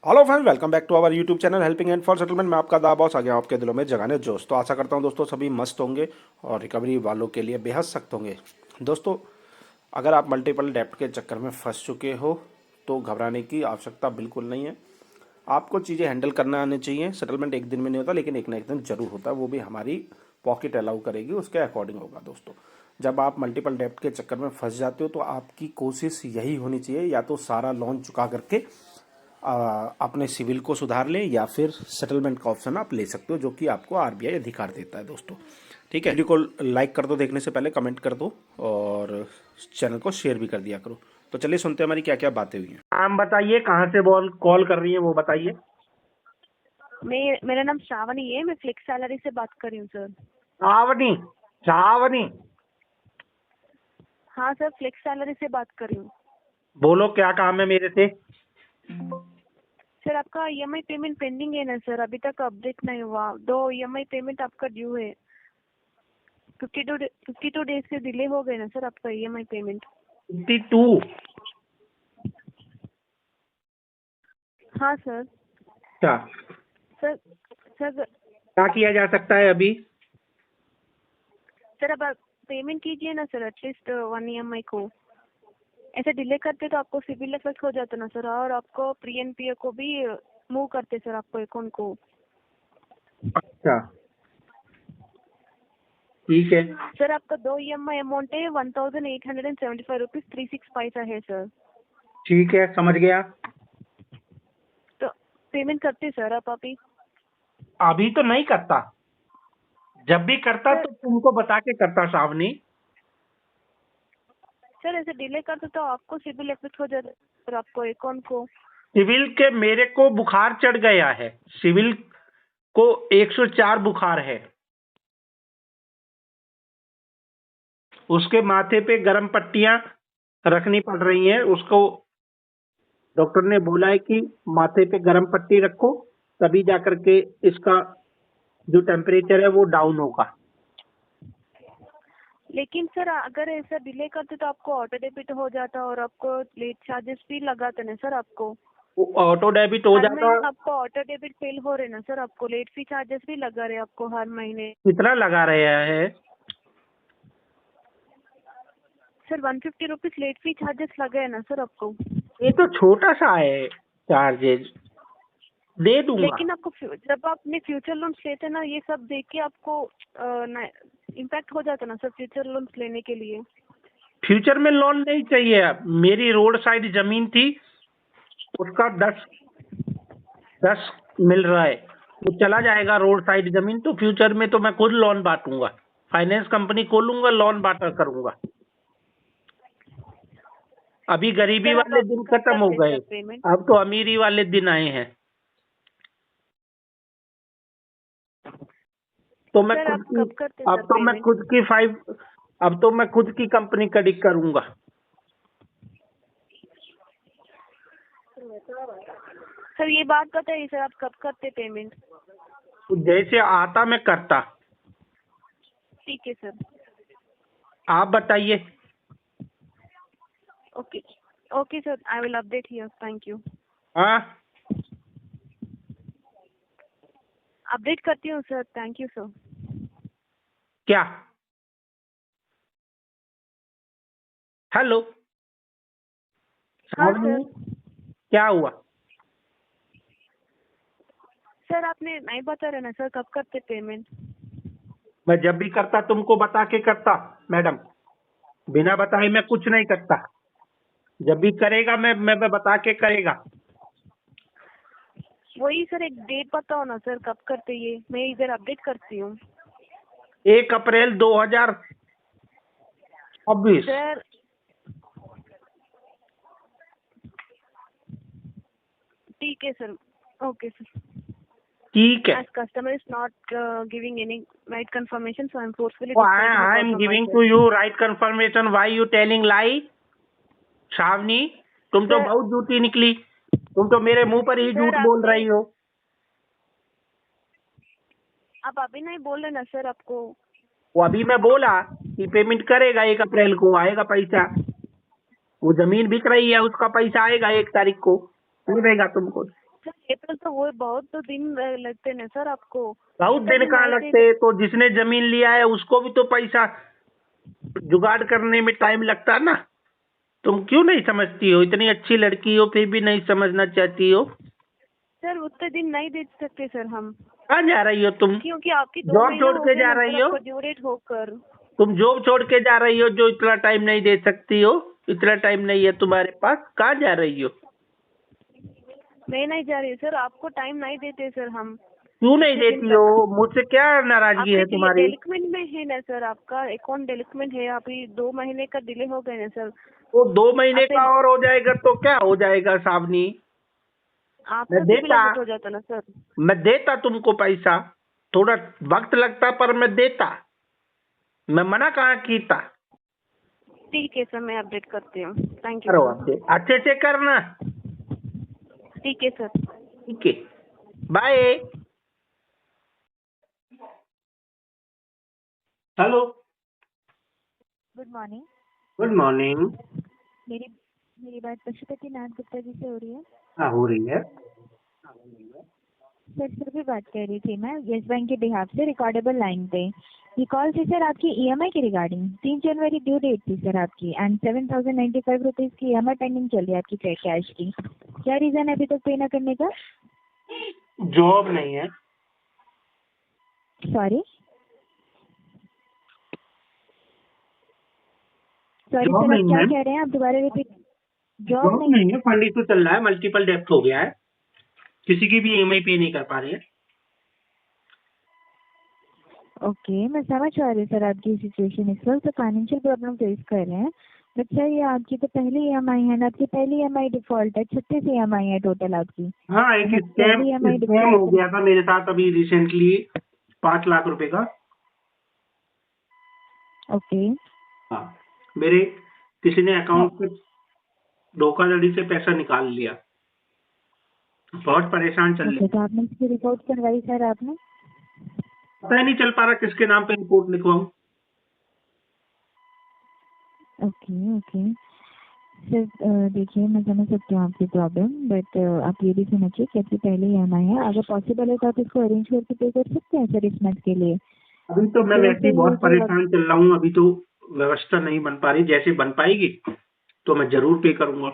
Hello friends, welcome back to our YouTube channel helping and for settlement में आपका दा boss आ गया आपके दिलों में जगाने जोश। तो आशा करता हूँ दोस्तों सभी मस्त होंगे और रिकवरी वालों के लिए बेहद सख्त होंगे। दोस्तों, अगर आप मल्टीपल डेप्ट के चक्कर में फंस चुके हो तो घबराने की आवश्यकता बिल्कुल नहीं है। आपको चीज़ें हैंडल करना आनी चाहिए। सेटलमेंट एक दिन में नहीं होता, लेकिन एक ना एक दिन जरूर होता है। वो भी हमारी पॉकेट अलाउ करेगी, उसके अकॉर्डिंग होगा। दोस्तों, जब आप मल्टीपल डेप्ट के चक्कर में फंस जाते हो तो आपकी कोशिश यही होनी चाहिए, या तो सारा लोन चुका करके अपने सिविल को सुधार लें, या फिर सेटलमेंट का ऑप्शन आप ले सकते हो, जो कि आपको आरबीआई अधिकार देता है। दोस्तों, ठीक है। वीडियो को लाइक कर दो, देखने से पहले कमेंट कर दो और चैनल को शेयर भी कर दिया करो। तो चलिए सुनते हैं हमारी क्या क्या बातें हुई हैं। नाम बताइए, कहाँ से कॉल कर रही है वो बताइए। मेरा नाम श्रावणी है। मैं फ्लिक्स सैलरी से बात कर रही हूँ सर। श्रावणी? श्रावणी हाँ सर, फ्लिक्स सैलरी से बात कर रही हूँ। बोलो, क्या काम है मेरे से? सर, आपका ईएमआई पेमेंट पेंडिंग है ना सर? अभी तक अपडेट नहीं हुआ। 2 ईएमआई पेमेंट आपका ड्यू है। 52 डेज से डिले हो गए ना सर आपका ईएमआई पेमेंट। 52? हाँ सर। अच्छा, सर सर क्या किया जा सकता है अभी? सर अब आप पेमेंट कीजिए ना सर, एटलीस्ट 1 ईएमआई को। ऐसे डिले करते तो आपको सिविल इफेक्ट हो जाता ना सर, और आपको प्री एनपीए को भी मूव करते सर आपको अकाउंट को। अच्छा, ठीक है। सर, आपका 2 ईएमआई अमाउंट है 1875 रुपीज 36 पैसा है सर। ठीक है, समझ गया। तो पेमेंट करते सर आप अभी? अभी तो नहीं करता, जब भी करता सर, तो तुमको बता के करता श्रावणी। सर ऐसे डिले करते तो आपको सिविल इफेक्ट हो जाता सर, आपको अकाउंट को। सिविल के मेरे को बुखार चढ़ गया है, सिविल को 104 बुखार है। उसके माथे पे गर्म पट्टियां रखनी पड़ रही हैं उसको। डॉक्टर ने बोला है कि माथे पे गर्म पट्टी रखो, तभी जाकर के इसका जो टेम्परेचर है वो डाउन होगा। लेकिन सर अगर ऐसा डिले करते तो आपको ऑटो डेबिट हो जाता और आपको लेट चार्जेस भी लगाते ना सर आपको। वो ऑटो डेबिट हो हर जाता। महीने आपको ऑटो डेबिट फेल हो रहे ना सर, आपको लेट फी चार्जेस भी लगा रहे आपको हर महीने। कितना लगा रहे हैं? Sir 150 rupees late fee charges लगे है ना सर आपको। ये तो छोटा सा है चार्जेज, दे दूंगा। लेकिन आपको जब आप अपने फ्यूचर लोन्स लेते ना, ये सब देख के आपको इम्पैक्ट हो जाता ना सर फ्यूचर लोन्स लेने के लिए। फ्यूचर में लोन नहीं चाहिए। अब मेरी रोड साइड जमीन थी, उसका 10 मिल रहा है, वो चला जाएगा रोड साइड जमीन। तो फ्यूचर में तो मैं खुद लोन बांटूंगा, फाइनेंस कंपनी खोलूंगा, लोन बांटा करूंगा। अभी गरीबी सर आप वाले दिन कब खत्म हो करते गए, सर पेमेंट? अब तो अमीरी वाले दिन आए हैं। तो मैं सर खुद आप की कब करते अब सर तो मैं पेमेंट? खुद की अब तो मैं खुद की कंपनी कड़ी करूंगा। सर ये बात बताइए सर, आप कब करते पेमेंट? तो जैसे आता मैं करता। ठीक है सर। आप बताइए। Okay okay sir, I will update here. Thank you. हाँ, अपडेट करती हूँ सर। Thank you sir. क्या? हेलो हाँ श्रावणी, सर। क्या हुआ? सर आपने नहीं बता रहे ना सर, कब करते पेमेंट? मैं जब भी करता तुमको बता के करता मैडम, बिना बताए मैं कुछ नहीं करता। जब भी करेगा मैं बता के करेगा। वही सर, एक डेट बताओ ना सर, कब करते ये, मैं इधर अपडेट करती हूँ। 1 अप्रैल 2026। सर ठीक है सर। Okay sir. ठीक है। As customer is not giving any right confirmation, so I'm forcefully Oh, disconnecting the I call am from my giving side. to you right confirmation. Why you telling lie? Shravani, तुम तो sir बहुत झूठी निकली। तुम तो मेरे मुंह पर ही झूठ सर बोल आपने, रही हो। आप अभी नहीं बोल रहे ना सर आपको। वो अभी मैं बोला कि पेमेंट करेगा, 1 अप्रैल को आएगा पैसा। वो जमीन बिक रही है, उसका पैसा आएगा 1 तारीख को, मिलेगा तुमको। सर अप्रैल तो वो बहुत तो दिन लगते हैं ना सर आपको। बहुत उतना दिन कहाँ नहीं लगते हैं? तो जिसने जमीन लिया है उसको भी तो पैसा जुगाड़ करने में टाइम लगता है ना। तुम क्यों नहीं समझती हो? इतनी अच्छी लड़की हो फिर भी नहीं समझना चाहती हो। सर उतने दिन नहीं दे सकते सर हम, कहाँ जा रही हो तुम? क्योंकि आपकी 2 जॉब महीना छोड़ हो के गए जा ना रही सर हो? आपको ड्यूरेट होकर। तुम जॉब छोड़ के जा रही हो जो इतना टाइम नहीं दे सकती हो? इतना टाइम नहीं है तुम्हारे पास? कहाँ जा रही हो? मैं नहीं जा रही सर, आपको टाइम नहीं देते सर हम। क्यों नहीं इतने दिन देती तक हो? मुझसे क्या नाराजगी है आपके तुम्हारी? डेवलपमेंट में है ना सर, आपका अकाउंट डेवलपमेंट है, अभी 2 महीने का डिले हो गए ना सर। वो 2 महीने आपने का और हो जाएगा तो क्या हो जाएगा सावनी? मैं आपका सिविल देता अपडेट हो जाता ना सर। मैं देता तुमको पैसा। थोड़ा वक्त लगता पर मैं देता। मैं मना कहाँ कीता। ठीक है सर, मैं अपडेट करती हूँ। थैंक यू करो सर। अच्छे अच्छे से करना। ठीक है सर। ठीक है, bye. Hello, good morning. Good morning. मेरी मेरी बात पशुपति नाथ गुप्ता जी से हो रही है? हाँ, हो रही है। सर भी बात कर रही थी मैं येस बैंक के बिहाफ से रिकॉर्डेबल लाइन पे। ये कॉल थी सर आपकी ईएमआई के रिगार्डिंग। 3 जनवरी ड्यू डेट थी सर आपकी एंड 7,095 रुपीज़ की ईएमआई पेंडिंग चल रही है आपकी कैश की। क्या रीज़न है अभी तक पे ना करने का? जॉब नहीं है। सॉरी सॉरी जॉब सर, आप नहीं क्या है। कह रहे हैं? आप दोबारा रिपीट। जॉब जॉब नहीं? नहीं है, फंड इशू चल रहा है, मल्टीपल डेप्थ हो गया है, किसी की भी ईएमआई पे नहीं कर पा रहे हैं। ओके, मैं समझ पा रही हूँ सर आपकी सिचुएशन। इस वक्त तो फाइनेंशियल प्रॉब्लम फेस कर रहे हैं, बट सर ये आपकी तो पहली ईएमआई है ना, आपकी पहली ईएमआई डिफॉल्ट है। 36 ईएमआई है टोटल आपकी। हाँ, एक मतलब पहली ईएमआई स्कैम हो डिफॉल्ट। गया था मेरे साथ अभी रिसेंटली, 5 लाख रुपए का। ओके हाँ, मेरे किसी ने अकाउंट से धोखाधड़ी से पैसा निकाल लिया। बहुत परेशान चल रही। ओके, तो आपने इसकी रिपोर्ट करवाई सर आपने? पता ही नहीं चल पा रहा किसके नाम पे रिपोर्ट लिखवाऊं। ओके ओके सर, देखिए मैं समझ सकती हूँ आपकी प्रॉब्लम, बट आप ये भी समझिए कि आपकी पहली ईएमआई है। अगर पॉसिबल है तो आप इसको अरेंज करके पे कर सकते हैं सर इस मंथ के लिए। अभी तो मैं तो वैसे ही सर बहुत ये जो परेशान चल रहा हूँ। अभी तो व्यवस्था नहीं बन पा रही, जैसे बन पाएगी तो मैं जरूर पे करूंगा।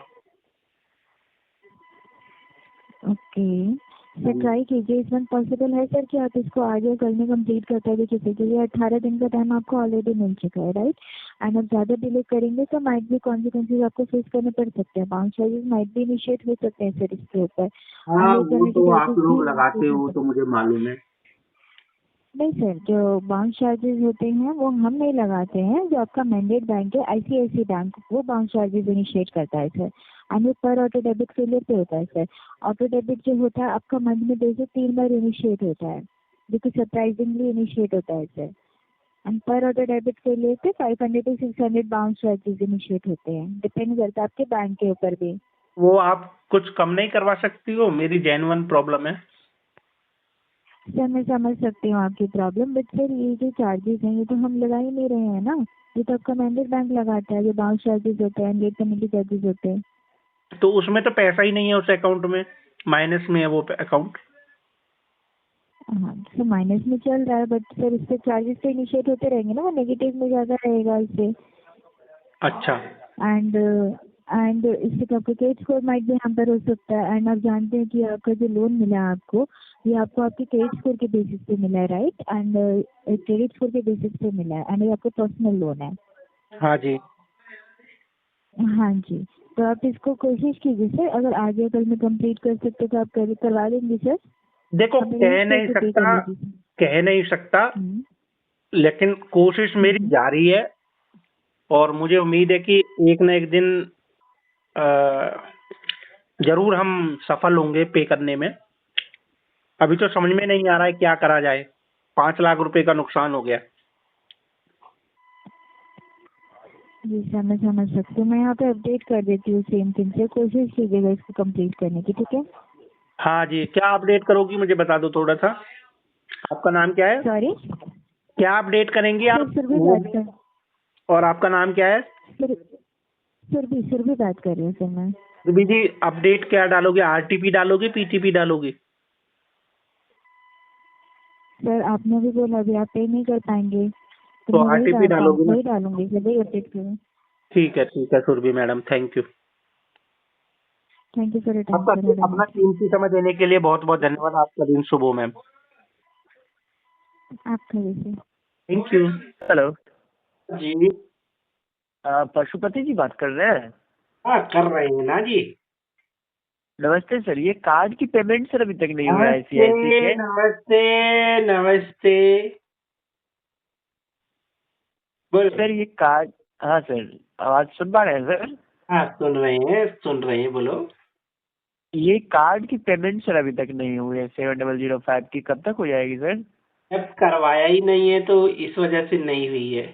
ओके सर, ट्राई कीजिए इस मंथ। पॉसिबल है सर कि आप इसको आज या कल में कंप्लीट कर पाएंगे? किसी के लिए 18 दिन का टाइम आपको ऑलरेडी मिल चुका है, राइट? एंड आप ज़्यादा डिले करेंगे तो माइट भी कॉन्सिक्वेंसेज आपको फेस करने पड़ सकते हैं। बाउंस चार्जेस माइट भी इनिशिएट हो सकते हैं सर इसके ऊपर। हाँ, लेट वो पेनल्टी तो आप चार्जेस लोग भी लगाते increase हो हो सकते तो हैं। मुझे मालूम है। नहीं सर, जो बाउंस चार्जेस होते हैं वो हम नहीं लगाते हैं। जो आपका मैंडेट बैंक है आईसीआईसी बैंक, वो बाउंस चार्जेस इनिशिएट करता है सर। एंड वो पर ऑटो डेबिट फेलियर पे होता है सर। ऑटो डेबिट जो होता है आपका मंथ में 2 से 3 बार इनिशिएट होता है, जो कि सरप्राइजिंगली इनिशिएट होता है सर। एंड पर ऑटो डेबिट फेलियर पे 500 से 600 बाउंस चार्जेस इनिशिएट होते हैं। डिपेंड करता है आपके बैंक के ऊपर भी। वो आप कुछ कम नहीं करवा सकती हो? मेरी जेन्युइन प्रॉब्लम है। सर मैं समझ सकती हूँ आपकी प्रॉब्लम, बट सर ये जो चार्जेस हैं ये तो हम लगा ही नहीं रहे हैं ना। ये तो आपका मैंडेट बैंक लगाता है। जो बाउंस चार्जेस होते हैं, लेट पेनल्टी चार्जेस होते हैं। तो उसमें तो पैसा ही नहीं है, उस अकाउंट में माइनस में है वो अकाउंट। हाँ सर, माइनस में चल रहा है, बट सर इससे चार्जेस तो इनिशिएट होते रहेंगे ना, वो नेगेटिव में ज़्यादा रहेगा इससे। अच्छा। एंड इससे तो आपका क्रेडिट स्कोर माइट भी हैम्पर हो सकता है। एंड आप जानते हैं कि आपका जो लोन मिला है आपको, ये आपको आपके क्रेडिट स्कोर के बेसिस पे मिला है, राइट? एंड क्रेडिट स्कोर के बेसिस पे मिला है एंड ये आपका पर्सनल लोन है। हाँ जी। हाँ जी, तो आप इसको कोशिश कीजिए सर। अगर आज या कल में कंप्लीट कर सकते तो आप करवा देंगे सर? देखो, आप अरेंज करके पे कर लीजिए सर। कह नहीं सकता, हम्म, लेकिन कोशिश मेरी हम्म। जारी है और मुझे उम्मीद है कि एक न एक दिन जरूर हम सफल होंगे पे करने में। अभी तो समझ में नहीं आ रहा है क्या करा जाए। 5 लाख रुपए का नुकसान हो गया। जी सर, मैं समझ सकती हूँ। मैं यहाँ पे अपडेट कर देती हूँ सेम थिंग से। कोशिश कीजिएगा इसको कंप्लीट करने की, ठीक है? हाँ जी, क्या अपडेट करोगी मुझे बता दो थोड़ा सा। आपका नाम क्या है? सॉरी क्या अपडेट करेंगी सर, आप सुरभि वो? बात कर और आपका नाम क्या है? सुरभि बात कर रही हूँ सर मैं। सुरभि जी अपडेट क्या डालोगे, आरटीपी डालोगे, पीटीपी डालोगे? सर आपने भी बोला अभी आप पे नहीं कर पाएंगे, तो मैं वही आरटीपी डालोगे ना? वही डालूंगी, वही अपडेट करूँ। ठीक है Surabhi madam, thank you. Thank you for your time आपका सर, हैव अ अपना नाइस कीमती समय देने के लिए बहुत बहुत धन्यवाद। आपका दिन शुभ हो मैम। डे। आपका भी सर। Thank you. हेलो। जी। पशुपति जी बात कर रहे हैं? हाँ कर रहे हैं ना जी। नमस्ते सर, ये कार्ड की पेमेंट सर अभी तक नहीं हुआ है नमस्ते आईसीआईसी के। नमस्ते नमस्ते। बोलो। सर ये कार्ड, हाँ सर, आवाज सुन पा रहे हैं सर? हाँ सुन रहे हैं, बोलो। ये कार्ड की पेमेंट सर अभी तक नहीं हुई है 7005 की, कब तक हो जाएगी सर? जब करवाया ही नहीं है तो इस वजह से नहीं हुई है।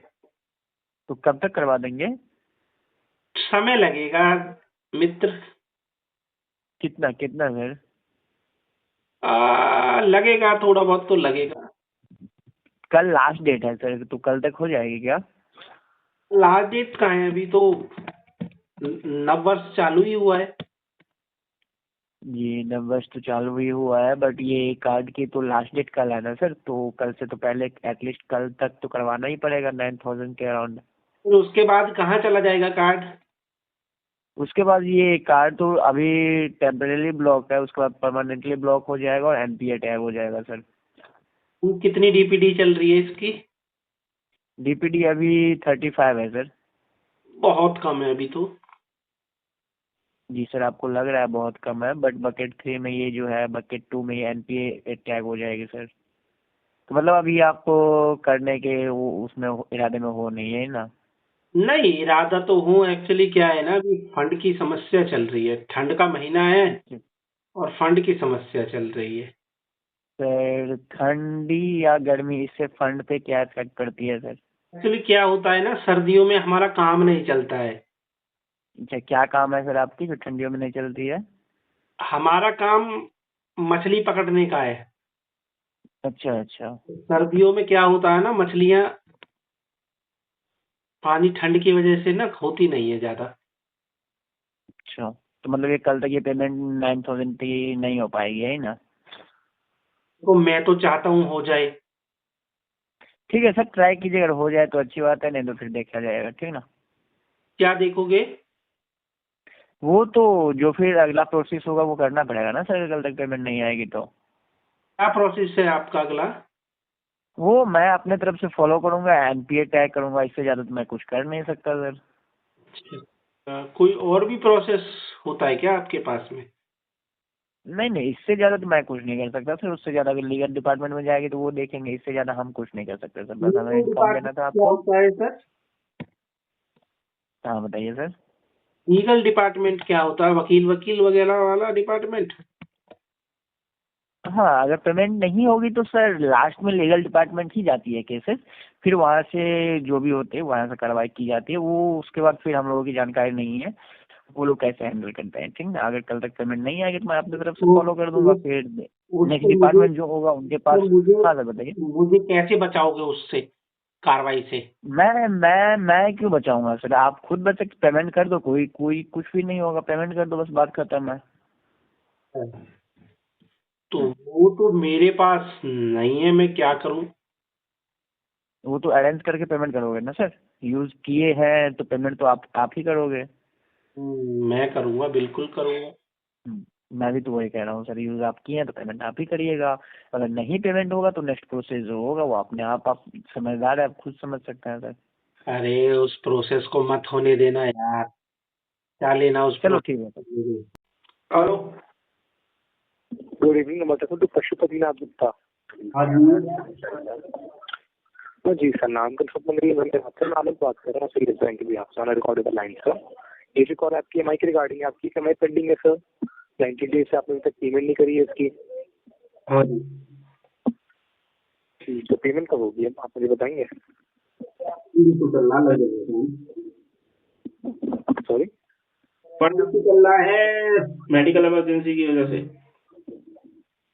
तो कब तक करवा देंगे? समय लगेगा मित्र। कितना कितना सर? लगेगा, थोड़ा बहुत तो लगेगा। कल लास्ट डेट है सर, तो कल तक हो जाएगी क्या? लास्ट डेट कहाँ है, अभी तो नव वर्ष चालू ही हुआ है। ये नववर्ष तो चालू ही हुआ है, बट ये कार्ड की तो लास्ट डेट कल है ना सर, तो कल से तो पहले एटलीस्ट कल तक तो करवाना ही पड़ेगा 9000 के अराउंड। फिर उसके बाद कहाँ चला जाएगा कार्ड? उसके बाद ये कार्ड तो अभी टेम्परेली ब्लॉक है, उसके बाद परमानेंटली ब्लॉक हो जाएगा और एनपीए टैग हो जाएगा सर। कितनी डीपीडी चल रही है इसकी? डीपीडी अभी 35 है सर। बहुत कम है अभी तो। जी सर, आपको लग रहा है बहुत कम है, बट बकेट 3 में ये जो है, बकेट 2 में ये एनपीए टैग हो जाएगी सर। तो मतलब अभी आपको करने के वो उसमें इरादे में हो नहीं है ना? नहीं, इरादा तो हूँ। एक्चुअली क्या है ना, अभी फंड की समस्या चल रही है, ठंड का महीना है और फंड की समस्या चल रही है। सर ठंडी या गर्मी, इससे फंड पे क्या इफेक्ट पड़ती है सर? एक्चुअली क्या होता है ना, सर्दियों में हमारा काम नहीं चलता है। अच्छा, क्या काम है सर आपकी जो ठंडियों में नहीं चलती है? हमारा काम मछली पकड़ने का है। अच्छा अच्छा। सर्दियों में क्या होता है ना, मछलियाँ पानी ठंड की वजह से ना होती नहीं है ज्यादा। अच्छा, तो मतलब ये कल तक ये पेमेंट 9000 की नहीं हो पाएगी है ना? तो मैं तो चाहता हूँ हो जाए। ठीक है सर, ट्राई कीजिए, अगर हो जाए तो अच्छी बात है, नहीं तो फिर देखा जाएगा, ठीक ना? क्या देखोगे? वो तो जो फिर अगला प्रोसेस होगा वो करना पड़ेगा ना सर, अगर कल तक पेमेंट नहीं आएगी तो। क्या प्रोसेस है आपका अगला? वो मैं अपने तरफ से फॉलो करूंगा, एनपीए टैग करूंगा, इससे ज्यादा तो मैं कुछ कर नहीं सकता सर। कोई और भी प्रोसेस होता है क्या आपके पास में? नहीं नहीं, इससे ज्यादा तो मैं कुछ नहीं कर सकता सर, उससे ज्यादा अगर लीगल डिपार्टमेंट में जाएगी तो वो देखेंगे, इससे ज्यादा हम कुछ नहीं कर सकते सर, बस हमें इन्फॉर्म देना डिपार्टमेंट था क्या आपको। होता है सर? हाँ बताइए सर। लीगल डिपार्टमेंट क्या होता है? वकील वकील वगैरह वाला डिपार्टमेंट? हाँ, अगर पेमेंट नहीं होगी तो सर लास्ट में लीगल डिपार्टमेंट ही जाती है केसेस, फिर वहाँ से जो भी होते हैं वहाँ से कार्रवाई की जाती है, वो उसके बाद फिर हम लोगों की जानकारी नहीं है वो लोग कैसे हैंडल करते हैं, ठीक ना? अगर कल तक पेमेंट नहीं आएगी तो मैं अपनी तरफ से तो फॉलो कर दूंगा, फिर नेक्स्ट उससे मुझे डिपार्टमेंट जो होगा उनके पास। तो मुझे हाँ सर बताइए। मुझे कैसे बचाओगे उससे, कार्रवाई से? मैं क्यों बचाऊंगा सर, आप खुद बच सकते, पेमेंट कर दो, कोई कोई कुछ भी नहीं होगा, पेमेंट कर दो, बस बात खत्म है। तो वो तो मेरे पास नहीं है, मैं क्या करूं? वो तो अरेंज करके पेमेंट करोगे ना सर, यूज किए हैं तो पेमेंट तो आप ही करोगे। मैं करूंगा, बिल्कुल करूंगा। मैं भी तो वही कह रहा हूँ सर, यूज आप किए हैं तो पेमेंट आप ही करिएगा, अगर नहीं पेमेंट होगा तो नेक्स्ट प्रोसेस जो होगा वो अपने आप समझदार है, आप खुद समझ सकते हैं सर। अरे उस प्रोसेस को मत होने देना यार, क्या लेना उस चलो ठीक है sir. Process. Hello. Good evening, नमस्ते तो पशुपतिनाथ गुप्ता। हाँ जी। हाँ जी सर, नाम कंफर्म नहीं है, मैं बात कर रहा हूँ सीरियस बैंक के भी आपसे ऑन रिकॉर्डेबल लाइन सर। ये जो कॉल आपकी एमआई की रिगार्डिंग आपकी एमआई पेंडिंग है सर, 90 डेज से आपने अभी तक पेमेंट नहीं करी है इसकी। हाँ जी। तो पेमेंट कब होगी आप मुझे बताएंगे? तो चलना लगेगा। सॉरी, फंड तो चल रहा है मेडिकल इमरजेंसी की वजह से।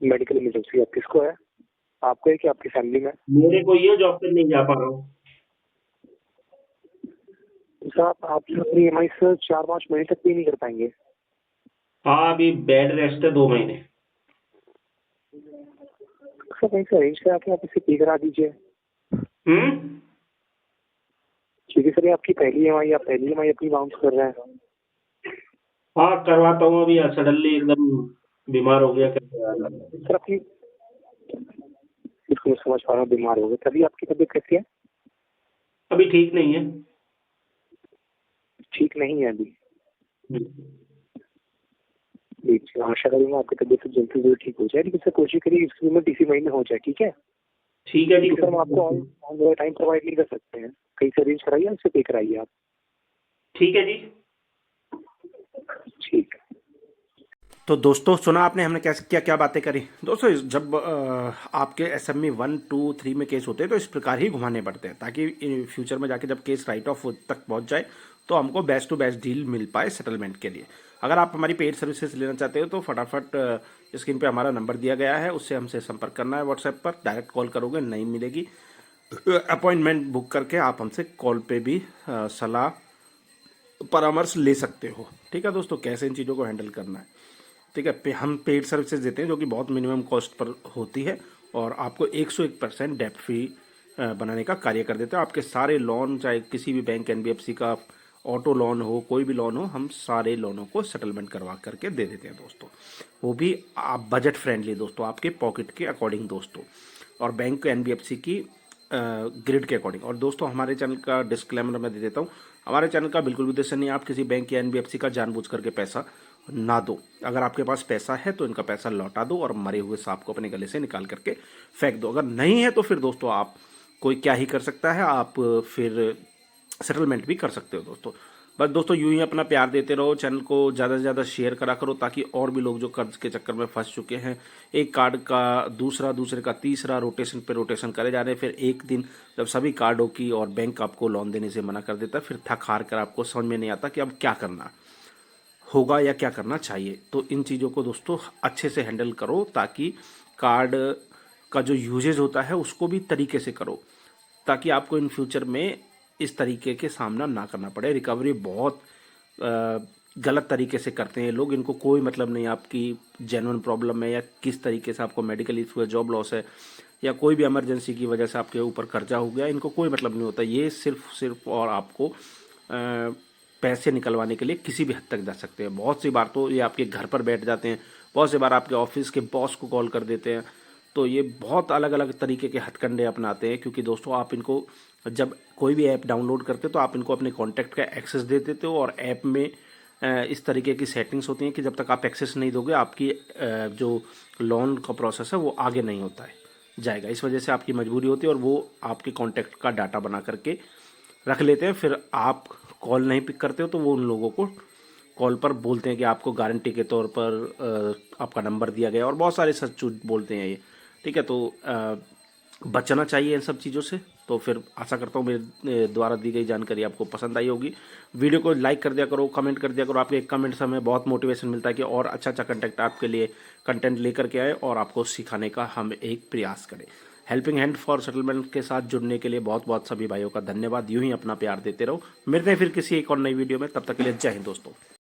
मेडिकल इमरजेंसी आप किसको है, आपको है कि आपकी फैमिली में? मेरे को ये जॉब पे नहीं जा पा रहा हूँ। सर आप अपनी एमआई सर 4-5 महीने तक पे नहीं कर पाएंगे। हाँ, अभी बेड रेस्ट है 2 महीने। सर कहीं से अरेंज करा के आप इसे पे करा दीजिए, क्योंकि सर ये आपकी पहली EMI, आप पहली EMI अपनी बाउंस कर रहे हैं। हाँ, करवाता हूँ। अभी सडनली एकदम बीमार हो गया, कैसे यार। सर आपकी, इसको मैं समझ पा रहा हूँ, बीमार हो गए, तभी आपकी तबीयत कैसी है? अभी ठीक नहीं है। ठीक नहीं है अभी? हम्म। देखिए, आशा करूंगा आपकी तबीयत जल्द से जल्द ठीक हो जाए, लेकिन सर कोशिश करिए इसकी पेमेंट इसी महीने हो जाए, ठीक है? ठीक है, क्योंकि ठीक सर हम आपको ऑन टाइम प्रोवाइड नहीं कर सकते हैं, कहीं से अरेंज कराइए, उससे पे कराइए आप। है जी। ठीक है। तो दोस्तों सुना आपने हमने कैसे क्या क्या बातें करी। दोस्तों जब आपके SME 1, 2, 3 में केस होते हैं तो इस प्रकार ही घुमाने पड़ते हैं, ताकि फ्यूचर में जाके जब केस राइट ऑफ तक पहुंच जाए तो हमको बेस्ट टू बेस्ट डील मिल पाए सेटलमेंट के लिए। अगर आप हमारी पेड सर्विसेज लेना चाहते हो तो फटाफट स्क्रीन पे हमारा नंबर दिया गया है, उससे हमसे संपर्क करना है। व्हाट्सएप पर डायरेक्ट कॉल करोगे नहीं मिलेगी, अपॉइंटमेंट बुक करके आप हमसे कॉल पे भी सलाह परामर्श ले सकते हो। ठीक है दोस्तों, कैसे इन चीज़ों को हैंडल करना है। ठीक है, हम पेड सर्विसेज देते हैं जो कि बहुत मिनिमम कॉस्ट पर होती है और आपको 101% डेप्ट फ्री बनाने का कार्य कर देते हैं। आपके सारे लोन, चाहे किसी भी बैंक, NBFC का ऑटो लोन हो, कोई भी लोन हो, हम सारे लोनों को सेटलमेंट करवा करके दे देते हैं दोस्तों। वो भी आप बजट फ्रेंडली दोस्तों, आपके पॉकेट के अकॉर्डिंग दोस्तों, और बैंक NBFC की ग्रिड के अकॉर्डिंग। और दोस्तों हमारे चैनल का डिस्क्लेमर मैं दे देता हूँ, हमारे चैनल का बिल्कुल भी उद्देश्य नहीं है आप किसी बैंक या NBFC का जानबूझ करके पैसा ना दो। अगर आपके पास पैसा है तो इनका पैसा लौटा दो और मरे हुए सांप को अपने गले से निकाल करके फेंक दो। अगर नहीं है तो फिर दोस्तों आप कोई क्या ही कर सकता है, आप फिर सेटलमेंट भी कर सकते हो दोस्तों। बस दोस्तों यूं ही अपना प्यार देते रहो, चैनल को ज़्यादा से ज़्यादा शेयर करा करो, ताकि और भी लोग जो कर्ज के चक्कर में फंस चुके हैं, एक कार्ड का दूसरा, दूसरे का तीसरा, रोटेशन पे रोटेशन करे जा रहे हैं, फिर एक दिन जब सभी कार्डों की और बैंक आपको लोन देने से मना कर देता है, फिर थक हार कर आपको समझ में नहीं आता कि अब क्या करना होगा या क्या करना चाहिए। तो इन चीज़ों को दोस्तों अच्छे से हैंडल करो, ताकि कार्ड का जो यूजेज होता है उसको भी तरीके से करो, ताकि आपको इन फ्यूचर में इस तरीके के सामना ना करना पड़े। रिकवरी बहुत गलत तरीके से करते हैं लोग, इनको कोई मतलब नहीं आपकी जेन्युइन प्रॉब्लम है या किस तरीके से आपको मेडिकल इशू है, जॉब लॉस है, या कोई भी इमरजेंसी की वजह से आपके ऊपर कर्जा हो गया, इनको कोई मतलब नहीं होता। ये सिर्फ और आपको पैसे निकलवाने के लिए किसी भी हद तक जा सकते हैं। बहुत सी बार तो ये आपके घर पर बैठ जाते हैं, बहुत सी बार आपके ऑफिस के बॉस को कॉल कर देते हैं। तो ये बहुत अलग अलग तरीके के हथकंडे अपनाते हैं, क्योंकि दोस्तों आप इनको जब कोई भी ऐप डाउनलोड करते हो तो आप इनको अपने कॉन्टैक्ट का एक्सेस दे देते हो, और ऐप में इस तरीके की सेटिंग्स होती हैं कि जब तक आप एक्सेस नहीं दोगे आपकी जो लोन का प्रोसेस है वो आगे नहीं होता है जाएगा। इस वजह से आपकी मजबूरी होती है और वो आपके कॉन्टैक्ट का डाटा बना करके रख लेते हैं। फिर आप कॉल नहीं पिक करते हो तो वो उन लोगों को कॉल पर बोलते हैं कि आपको गारंटी के तौर पर आपका नंबर दिया गया, और बहुत सारे सच झूठ बोलते हैं ये। ठीक है, तो बचना चाहिए इन सब चीज़ों से। तो फिर आशा करता हूँ मेरे द्वारा दी गई जानकारी आपको पसंद आई होगी। वीडियो को लाइक कर दिया करो, कमेंट कर दिया करो, आपके एक कमेंट से हमें बहुत मोटिवेशन मिलता है कि और अच्छा अच्छा कंटेंट लेकर के आए और आपको सिखाने का हम एक प्रयास करें। हेल्पिंग हैंड फॉर सेटलमेंट के साथ जुड़ने के लिए बहुत बहुत सभी भाइयों का धन्यवाद। यूं ही अपना प्यार देते रहो। मिलते हैं फिर किसी एक और नई वीडियो में, तब तक के लिए जय हिंद दोस्तों।